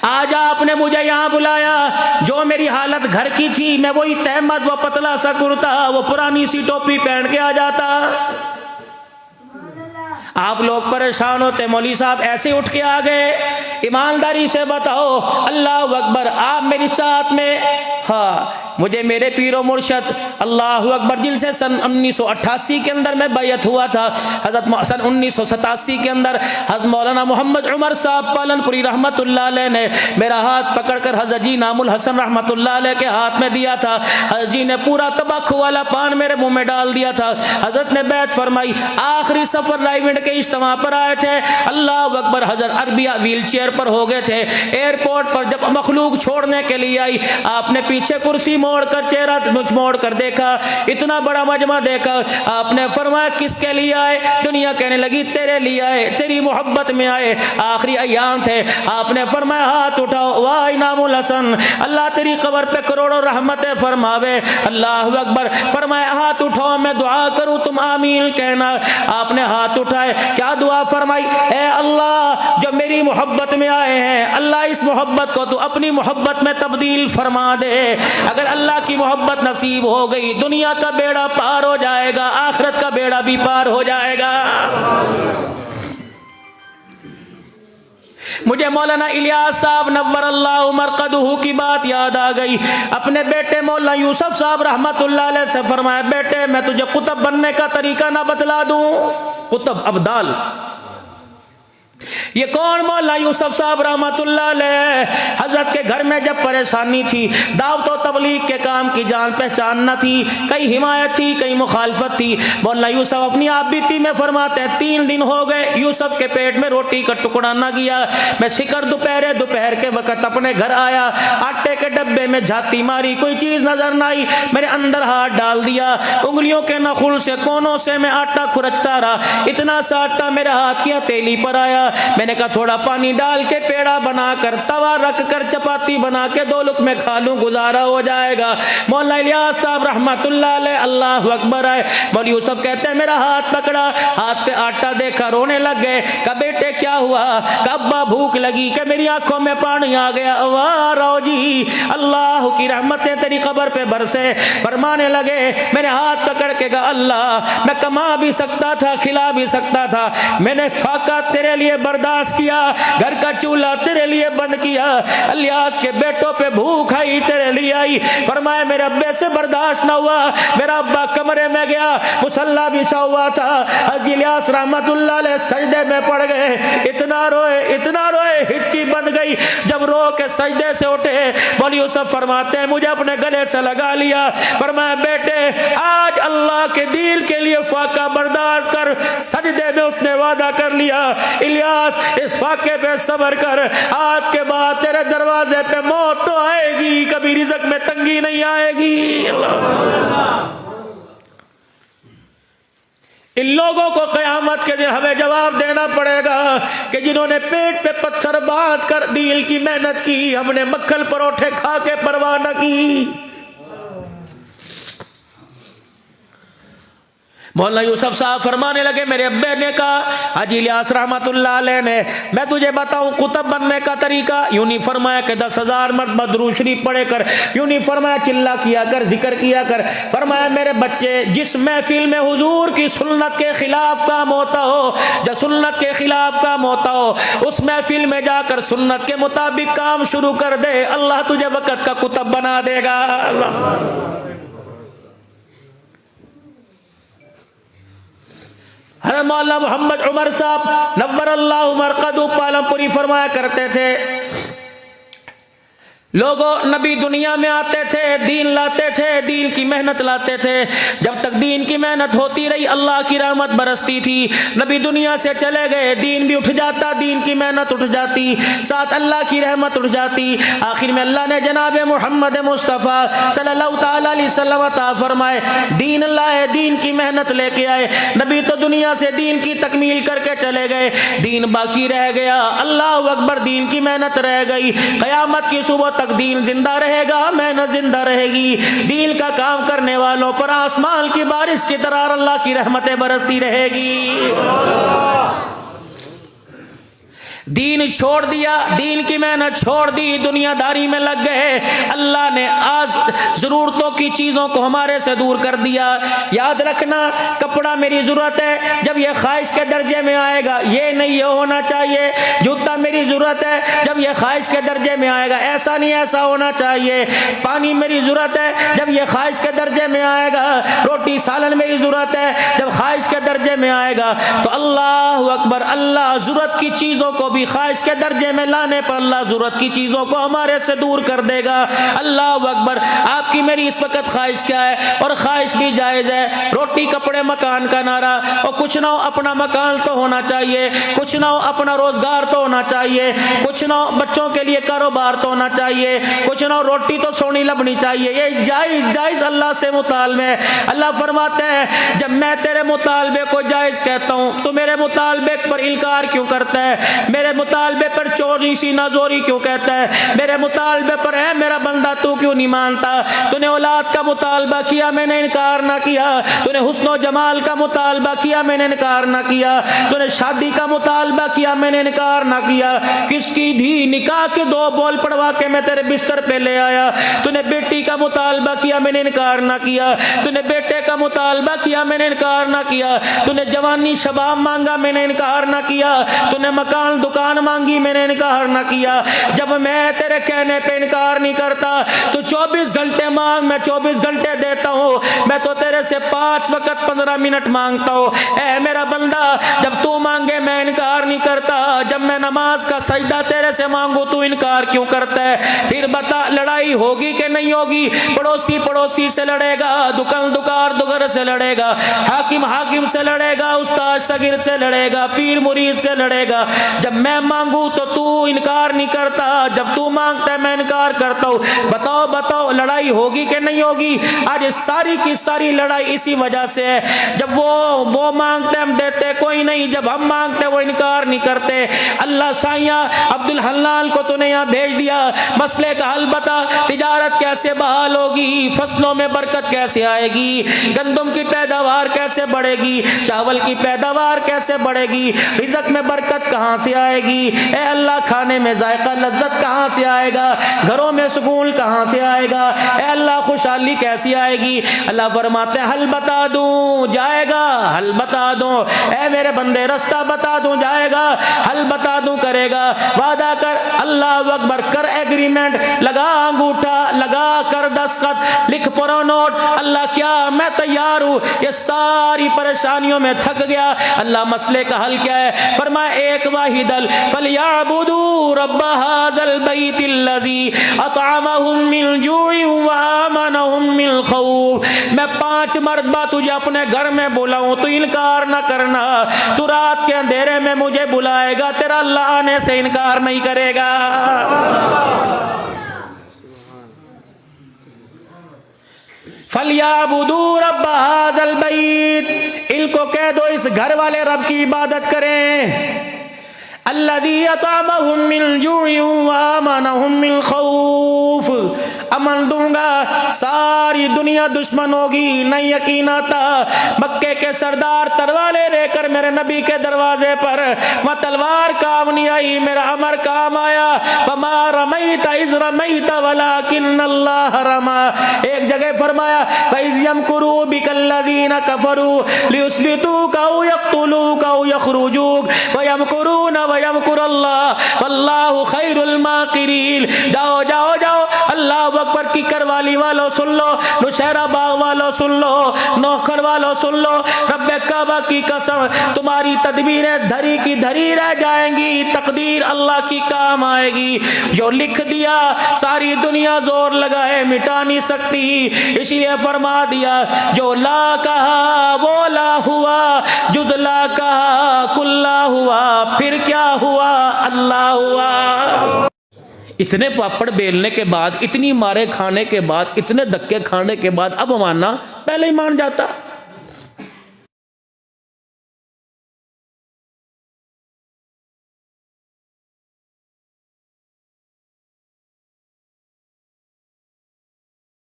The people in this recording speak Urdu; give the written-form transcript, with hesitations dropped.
آج آپ نے مجھے یہاں بلایا، جو میری حالت گھر کی تھی، میں وہی تہمت، وہ پتلا سا کرتا، وہ پرانی سی ٹوپی پہن کے آ جاتا۔ آپ لوگ پریشان ہوتے، مولوی صاحب ایسے اٹھ کے آ گئے، ایمانداری سے بتاؤ، اللہ اکبر، آپ میری ساتھ میں، ہاں مجھے میرے پیر و مرشد اللہ اکبر جن سے سن 1988 کے اندر میں بیعت ہوا تھا، حضرت سن 1987 کے اندر حضرت مولانا محمد عمر صاحب پالن پوری رحمت اللہ علیہ نے میرا ہاتھ پکڑ کر حضرت جی نام الحسن رحمت اللہ علیہ کے ہاتھ میں دیا تھا۔ حضرت جی نے پورا تباخ والا پان میرے منہ میں ڈال دیا تھا۔ حضرت نے بیعت فرمائی، آخری سفر رائیونڈ کے اجتماع پر آئے تھے، اللہ اکبر، حضرت عربیہ ویل چیئر پر ہو گئے تھے۔ ایئرپورٹ پر جب مخلوق چھوڑنے کے لیے آئی، آپ نے پیچھے کرسی موڑ کر، چہرہ موڑ کر دیکھا، اتنا بڑا مجمع دیکھا، آپ نے فرمایا کس کے لیے آئے؟ دنیا کہنے لگی تیرے لیے آئے، تیری محبت میں آئے، آخری ایام تھے۔ آپ نے فرمایا ہاتھ اٹھاؤ، واہ انعام الحسن، اللہ تیری قبر پہ کروڑوں رحمتیں فرماوے، اللہ اکبر۔ فرمایا ہاتھ اٹھاؤ، میں دعا کروں تم آمین کہنا۔ آپ نے ہاتھ اٹھائے، کیا دعا فرمائی؟ اے اللہ جو میری محبت میں آئے ہیں، اللہ اس محبت کو تو اپنی محبت میں تبدیل فرما دے۔ اگر اللہ کی محبت نصیب ہو گئی، دنیا کا بیڑا پار ہو جائے گا، آخرت کا بیڑا بھی پار ہو جائے گا۔ مجھے مولانا الیاس صاحب نور اللہ مرقدہ کی بات یاد آ گئی۔ اپنے بیٹے مولانا یوسف صاحب رحمت اللہ علیہ سے فرمایا، بیٹے میں تجھے قطب بننے کا طریقہ نہ بتلا دوں؟ قطب ابدال، یہ کون؟ مولانا یوسف صاحب رحمت اللہ علیہ۔ حضرت کے گھر میں جب پریشانی تھی، دعوت و تبلیغ کے کام کی جان پہچان نہ تھی، کئی حمایت تھی کئی مخالفت تھی، مولانا یوسف اپنی آپ بیتی میں فرماتے ہیں 3 دن ہو گئے یوسف کے پیٹ میں روٹی کا ٹکڑا نہ گیا۔ میں شکر دوپہر کے وقت اپنے گھر آیا، آٹے کے ڈبے میں جھاتی ماری، کوئی چیز نظر نہ آئی، میرے اندر ہاتھ ڈال دیا، انگلیوں کے نخل سے کونوں سے میں آٹا کھرچتا رہا، اتنا سا آٹا میرے ہاتھ کی ہتھیلی پر آیا۔ میں نے کہا تھوڑا پانی ڈال کے پیڑا بنا کر، توا رکھ کر چپاتی بنا کے 2 لقمے کھا لوں، گزارا ہو جائے گا۔ مولانا الیاس صاحب رحمت اللہ علیہ اللہ اکبر آئے، مولوی یوسف کہتے ہیں میرا ہاتھ پکڑا، ہاتھ پہ آٹا دیکھا، رونے لگ گئے۔ کہا بیٹے کیا ہوا؟ کہا ابا بھوک لگی، کہ میری آنکھوں میں پانی آ گیا، واہ رو جی اللہ کی رحمتیں تیری قبر پہ برسے۔ فرمانے لگے، میں نے ہاتھ پکڑ کے کہا اللہ میں کما بھی سکتا تھا، کھلا بھی سکتا تھا، میں نے فاقہ تیرے لیے برداشت کیا، گھر کا چولہا تیرے لیے بند کیا، الیاس کے بیٹوں پہ بھوک آئی تیرے لیے آئی۔ فرمایا میرے ابے سے برداشت نہ ہوا، میرا ابا کمرے میں گیا، مصلی بچھا ہوا تھا، حضرت الیاس رحمت اللہ علیہ سجدے میں پڑ گئے، اتنا روئے ہچکی بند گئی۔ جب رو کے سجدے سے اٹھے، مولوی یوسف فرماتے ہیں مجھے اپنے گلے سے لگا لیا، فرمایا بیٹے آج اللہ کے دین کے لیے فاقہ برداشت کر۔ سجدے میں اس نے وعدہ کر لیا، الیاس اس فاقے پہ صبر کر، آج کے بعد تیرے دروازے پہ موت تو آئے گی، کبھی رزق میں تنگی نہیں آئے گی۔ ان لوگوں کو قیامت کے دن ہمیں جواب دینا پڑے گا کہ جنہوں نے پیٹ پہ پتھر باندھ کر دین کی محنت کی، ہم نے مکھن پروٹھے کھا کے پرواہ نہ کی۔ مولانا یوسف صاحب فرمانے لگے، میرے ابے نے کہا حاجی الیاس رحمت اللہ علیہ نے، میں تجھے بتاؤں قطب بننے کا طریقہ؟ یوں نہیں فرمایا کہ 10,000 مرتبہ درود شریف پڑھے کر، یوں نہیں فرمایا چلا کیا کر، ذکر کیا کر، فرمایا میرے بچے جس محفل میں حضور کی سنت کے خلاف کام ہوتا ہو، جو سنت کے خلاف کام ہوتا ہو، اس محفل میں جا کر سنت کے مطابق کام شروع کر دے، اللہ تجھے وقت کا قطب بنا دے گا۔ اللہ حضرت مولانا محمد عمر صاحب نور اللہ مرقدہ پالم پوری فرمایا کرتے تھے، لوگوں نبی دنیا میں آتے تھے، دین لاتے تھے، دین کی محنت لاتے تھے، جب تک دین کی محنت ہوتی رہی اللہ کی رحمت برستی تھی، نبی دنیا سے چلے گئے دین بھی اٹھ جاتا، دین کی محنت اٹھ جاتی، ساتھ اللہ کی رحمت اٹھ جاتی، آخر میں اللہ نے جناب محمد مصطفیٰ صلی اللہ تعالی علیہ وسلم عطا فرمائے، دین لائے، دین کی محنت لے کے آئے، نبی تو دنیا سے دین کی تکمیل کر کے چلے گئے، دین باقی رہ گیا، اللہ اکبر، دین کی محنت رہ گئی، قیامت کی صبح تک دین زندہ رہے گا، محنت زندہ رہے گی، دین کا کام کرنے والوں پر آسمان کی بارش کی طرح اللہ کی رحمتیں برستی رہے گی۔ دین چھوڑ دیا، دین کی محنت چھوڑ دی، دنیا داری میں لگ گئے، اللہ نے آج ضرورتوں کی چیزوں کو ہمارے سے دور کر دیا۔ یاد رکھنا، کپڑا میری ضرورت ہے، جب یہ خواہش کے درجے میں آئے گا یہ نہیں یہ ہونا چاہیے۔ جوتا میری ضرورت ہے، جب یہ خواہش کے درجے میں آئے گا ایسا نہیں ایسا ہونا چاہیے۔ پانی میری ضرورت ہے، جب یہ خواہش کے درجے میں آئے گا۔ روٹی سالن میری ضرورت ہے، جب خواہش کے درجے میں آئے گا تو اللہ اکبر، اللہ ضرورت کی چیزوں کو بھی خواہش کے درجے میں لانے پر اللہ ضرورت کی چیزوں کو ہمارے سے دور کر دے گا۔ اللہ اکبر۔ آپ کی میری اس وقت خواہش کیا ہے؟ اور خواہش بھی جائز ہے، روٹی کپڑے مکان کا نعرہ، اور کچھ نہ ہو اپنا مکان تو ہونا چاہیے، کچھ نہ ہو اپنا روزگار تو ہونا چاہیے، کچھ نہ ہو بچوں کے لیے کاروبار تو ہونا چاہیے، کچھ نہ ہو روٹی تو سونی لبنی چاہیے۔ یہ جائز جائز اللہ سے مطالبے ہے۔ اللہ فرماتے ہیں جب میں تیرے مطالبے کو جائز کہتا ہوں تو میرے مطالبے پر انکار کیوں کرتا ہے؟ میرے مطالبے پر چوری سی نازوری کیوں کہتا ہے؟ میرے مطالبے پر ہے میرا بندہ تو کیوں نہیں مانتا؟ تو نے اولاد کا مطالبہ کیا، میں نے انکار نہ کیا۔ تو نے حسن و جمال کا مطالبہ کیا، میں نے انکار نہ کیا۔ تو نے شادی کا مطالبہ کیا، میں نے انکار نہ کیا۔ کس کی دھی نکاح کے 2 بول پڑوا کے میں تیرے بستر پہ لے آیا۔ تو نے بیٹی کا مطالبہ کیا، میں نے انکار نہ کیا۔ تو نے بیٹے کا مطالبہ کیا، میں نے انکار نہ کیا۔ تو نے جوانی شباب مانگا، میں نے انکار نہ کیا۔ تو نے مکان دکان مانگی، میں نے انکار نہ کیا۔ جب میں تیرے کہنے پہ انکار نہیں کرتا تو 24 گھنٹے مانگ، میں 24 گھنٹے دیتا ہوں۔ میں تو تیرے سے 5 وقت 15 منٹ مانگتا ہوں۔ اے میرا بندہ، جب تو مانگے میں انکار نہیں کرتا، جب میں نماز کا سجدہ تیرے سے مانگوں تو انکار کیوں کرتا ہے؟ پھر بتا، لڑائی ہوگی کہ نہیں ہوگی؟ پڑوسی پڑوسی سے لڑے گا، دکاندار دکان سے لڑے گا، حاکم حاکم سے لڑے گا، استاد شاگرد سے لڑے گا، پیر مرید سے لڑے گا۔ جب میں مانگوں تو انکار نہیں کرتا، جب تو مانگتا ہے میں انکار کرتا ہوں۔ بتاؤ بتاؤ، لڑائی ہوگی کہ نہیں ہوگی؟ آج ساری کی ساری لڑائی اسی وجہ سے ہے، جب وہ مانگتے ہم دیتے کوئی نہیں، جب ہم مانگتے وہ انکار نہیں کرتے۔ اللہ سائیاں عبد الحلال کو تو نے یہاں بھیج دیا، مسئلے کا حل بتا، تجارت کیسے بحال ہوگی، فصلوں میں برکت کیسے آئے گی، گندم کی پیداوار کیسے بڑھے گی، چاول کی پیداوار کیسے بڑھے گی، رزق میں برکت کہاں سے آئے گی؟ اے اللہ، کھانے میں ذائقہ لذت کہاں سے آئے گا؟ گھروں میں سکون کہاں سے آئے گا؟ اے اللہ، خوشحالی کیسی آئے گی؟ اللہ فرماتے ہیں حل بتا دوں، جائے گا، حل بتا دوں۔ اے میرے بندے، رستہ بتا دوں، جائے گا، حل بتا دوں، کرے گا، وعدہ کر، اللہ اکبر، کر ایگریمنٹ، لگا انگوٹھا، لگا کر دستخط، لکھ پرو نوٹ، اللہ کیا میں تیار ہوں، یہ ساری پریشانیوں میں تھک گیا۔ اللہ مسئلے کا حل کیا ہے؟ فرمایا ایک واحد حل، فَلْيَعْبُدُوا رَبَّ هَذَا الْبَيْتِ الَّذِي أَطْعَمَهُم مِّن جُوعٍ وَآمَنَهُم مِّن خَوْفٍ۔ میں 5 مرتبہ تجھے اپنے گھر میں بلاؤں تو انکار نہ کرنا، تو رات کے اندھیرے میں مجھے بلائے گا، تیرا اللہ آنے سے انکار نہیں کرے گا۔ فَلْيَعْبُدُوا رَبَّ هَذَا الْبَيْتِ، ان کو کہہ دو اس گھر والے رب کی عبادت کریں، الذی اطعمہم من جوع وآمنہم من خوف۔ امن دوں گا، ساری دنیا دشمن ہوگی، نہیں یقین آتا، مکے کے سردار تلواریں لے کر میرے نبی کے دروازے پر، وہ تلوار کام نہیں آئی، میرا امر کام آیا، فما رمیت اذ رمیت ولکن اللہ رما۔ ایک جگہ فرمایا فَإِذْ يَمْكُرُوا بِكَ الَّذِينَ كَفَرُوا لِيُثْبِتُوكَ أَوْ يَقْتُلُوكَ أَوْ يَخْرُجُوكَ وَيَمْكُرُونَ وَيَمْكُرُ اللَّهُ وَاللَّهُ خَيْرُ الْمَاكِرِينَ۔ جاؤ جاؤ جاؤ، اللہ اکبر، کیکر والی والو سن لو، نوشہرہ باغ والو سن لو، نوکھر والو سن لو، رب کعبہ کی قسم، تمہاری تدبیریں دھری کی دھری رہ جائیں گی، تقدیر اللہ کی کام آئے گی۔ جو لکھ دیا ساری دنیا زور لگائے مٹا نہیں سکتی، اسی لیے فرما دیا جو لا کہا وہ لا ہوا، جز لا کہا کل لا ہوا، پھر کیا ہوا؟ اللہ ہوا۔ اتنے پاپڑ بیلنے کے بعد، اتنی مارے کھانے کے بعد، اتنے دھکے کھانے کے بعد اب ماننا، پہلے ہی مان جاتا۔